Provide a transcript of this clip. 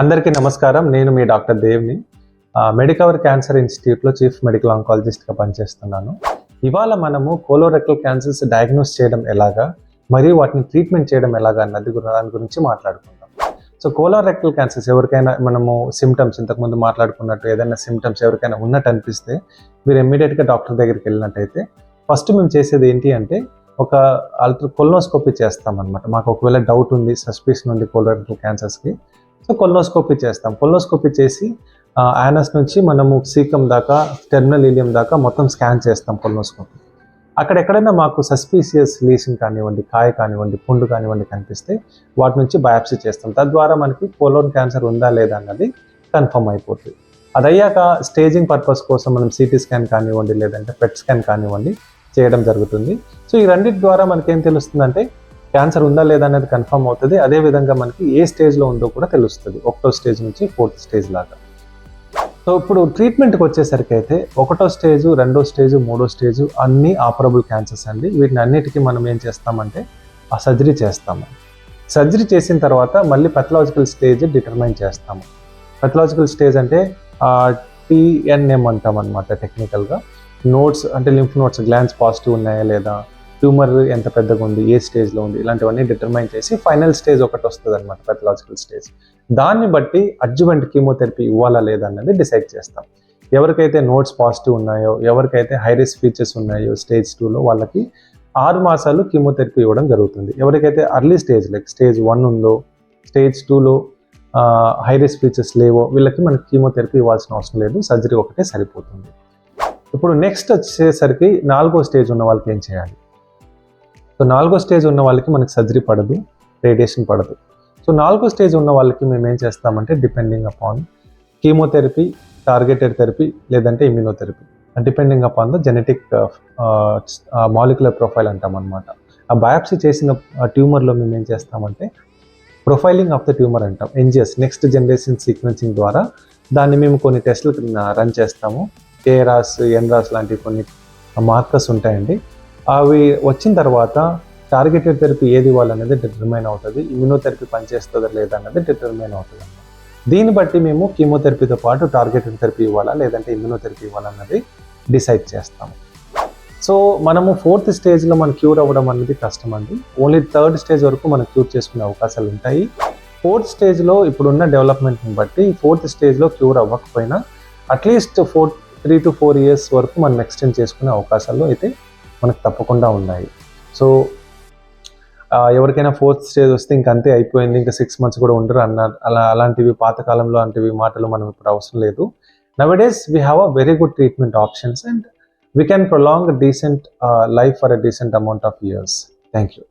అందరికీ నమస్కారం. నేను మీ డాక్టర్ దేవ్ని. మెడికవర్ క్యాన్సర్ ఇన్స్టిట్యూట్లో చీఫ్ మెడికల్ ఆంకాలజిస్ట్గా పనిచేస్తున్నాను. ఇవాళ మనము కోలోరెక్టల్ క్యాన్సర్స్ డయాగ్నోస్ చేయడం ఎలాగా, మరియు వాటిని ట్రీట్మెంట్ చేయడం ఎలాగా అన్నది దాని గురించి మాట్లాడుకుందాం. సో కోలోరెక్టల్ క్యాన్సర్స్ ఎవరికైనా మనము సిమ్టమ్స్ ఇంతకుముందు మాట్లాడుకున్నట్టు ఏదైనా సిమ్టమ్స్ ఎవరికైనా ఉన్నట్టు అనిపిస్తే మీరు ఇమ్మీడియట్గా డాక్టర్ దగ్గరికి వెళ్ళినట్టయితే ఫస్ట్ మేము చేసేది ఏంటి అంటే ఒక కొలనోస్కోపీ చేస్తామన్నమాట. మాకు ఒకవేళ డౌట్ ఉంది, సస్పిషన్ ఉంది కోలోరెక్టల్ క్యాన్సర్స్కి, సో కొలనోస్కోపీ చేస్తాం. కొలనోస్కోపీ చేసి యానస్ నుంచి మనము సీకం దాకా, టెర్మినల్ ఇలియం దాకా మొత్తం స్కాన్ చేస్తాం కొలనోస్కోపీ. అక్కడ ఎక్కడైనా మాకు సస్పీషియస్ లీషన్ కానివ్వండి, కాయ కానివ్వండి, పుండు కానివ్వండి కనిపిస్తే వాటి నుంచి బయాప్సీ చేస్తాం. తద్వారా మనకి కోలోన్ క్యాన్సర్ ఉందా లేదా అన్నది కన్ఫర్మ్ అయిపోతుంది. అదయ్యాక స్టేజింగ్ పర్పస్ కోసం మనం సిటీ స్కాన్ కానివ్వండి, లేదంటే పెట్ స్కాన్ కానివ్వండి చేయడం జరుగుతుంది. సో ఈ రెండింటి ద్వారా మనకేం తెలుస్తుందంటే క్యాన్సర్ ఉందా లేదా అనేది కన్ఫర్మ్ అవుతుంది. అదేవిధంగా మనకి ఏ స్టేజ్లో ఉందో కూడా తెలుస్తుంది, 1వ స్టేజ్ నుంచి 4th స్టేజ్ లాగా. సో ఇప్పుడు ట్రీట్మెంట్కి వచ్చేసరికి అయితే 1వ స్టేజ్, 2వ స్టేజ్, 3వ స్టేజ్ అన్నీ ఆపరబుల్ క్యాన్సర్స్ అండి. వీటిని అన్నిటికీ మనం ఏం చేస్తామంటే ఆ సర్జరీ చేస్తాము. సర్జరీ చేసిన తర్వాత మళ్ళీ పెథలాజికల్ స్టేజ్ డిటర్మైన్ చేస్తాము. పెథలాజికల్ స్టేజ్ అంటే TNM అంటాం అనమాట టెక్నికల్గా. నోట్స్ అంటే లింఫ్ నోట్స్, గ్లాండ్స్ పాజిటివ్ ఉన్నాయా లేదా, ట్యూమర్ ఎంత పెద్దగా ఉంది, ఏ స్టేజ్లో ఉంది, ఇలాంటివన్నీ డిటర్మైన్ చేసి ఫైనల్ స్టేజ్ ఒకటి వస్తుంది అనమాట, పెథలాజికల్ స్టేజ్. దాన్ని బట్టి అడ్జువెంట్ కీమోథెరపీ ఇవ్వాలా లేదా అన్నది డిసైడ్ చేస్తాం. ఎవరికైతే నోట్స్ పాజిటివ్ ఉన్నాయో, ఎవరికైతే హై రిస్క్ ఫీచర్స్ ఉన్నాయో స్టేజ్ 2లో వాళ్ళకి 6 మాసాలు కీమోథెరపీ ఇవ్వడం జరుగుతుంది. ఎవరికైతే అర్లీ స్టేజ్ లైక్ స్టేజ్ 1 ఉందో, స్టేజ్ 2లో హై రిస్క్ ఫీచర్స్ లేవో వీళ్ళకి మనకి కీమోథెరపీ ఇవ్వాల్సిన అవసరం లేదు, సర్జరీ ఒకటే సరిపోతుంది. ఇప్పుడు నెక్స్ట్ వచ్చేసరికి 4వ స్టేజ్ ఉన్న వాళ్ళకి ఏం చేయాలి? సో 4వ స్టేజ్ ఉన్న వాళ్ళకి మనకి సర్జరీ పడదు, రేడియేషన్ పడదు. సో 4వ స్టేజ్ ఉన్న వాళ్ళకి మేము ఏం చేస్తామంటే depending upon chemotherapy, targeted therapy, లేదంటే immunotherapy, depending upon the genetic molecular profile అంటాం అనమాట. ఆ బయాప్సీ చేసిన ట్యూమర్లో మేము ఏం చేస్తామంటే ప్రొఫైలింగ్ ఆఫ్ ద ట్యూమర్ అంటాం, NGS, నెక్స్ట్ జనరేషన్ సీక్వెన్సింగ్ ద్వారా దాన్ని మేము కొన్ని టెస్టులు రన్ చేస్తాము. KRAS, NRAS లాంటి కొన్ని మార్కర్స్ ఉంటాయండి. అవి వచ్చిన తర్వాత టార్గెటెడ్ థెరపీ ఏది ఇవ్వాలనేది డిటర్మైన్ అవుతుంది, ఇమ్యూనోథెరపీ పనిచేస్తుందా లేదా అన్నది డిటర్మైన్ అవుతుంది అన్నమాట. దీన్ని బట్టి మేము కీమోథెరపీతో పాటు టార్గెటెడ్ థెరపీ ఇవ్వాలా లేదంటే ఇమ్యూనోథెరపీ ఇవ్వాలన్నది డిసైడ్ చేస్తాము. సో మనము 4th స్టేజ్లో మనం క్యూర్ అవ్వడం అనేది కష్టం అండి. ఓన్లీ 3rd స్టేజ్ వరకు మనం క్యూర్ చేసుకునే అవకాశాలు ఉంటాయి. 4th స్టేజ్లో ఇప్పుడున్న డెవలప్మెంట్ని బట్టి 4th స్టేజ్లో క్యూర్ అవ్వకపోయినా అట్లీస్ట్ 3 to 4 years వరకు మనం ఎక్స్టెండ్ చేసుకునే అవకాశాలు అయితే మనకు తప్పకుండా ఉన్నాయి. సో ఎవరికైనా 4th స్టేజ్ వస్తే ఇంక అంతే అయిపోయింది, ఇంకా 6 months కూడా ఉండరు అన్నారు, అలాంటివి పాతకాలంలో లాంటివి మాటలు మనం ఇప్పుడు అవసరం లేదు. నౌడేస్ we have a very good treatment options and we can prolong a decent life for a decent amount of years. Thank you.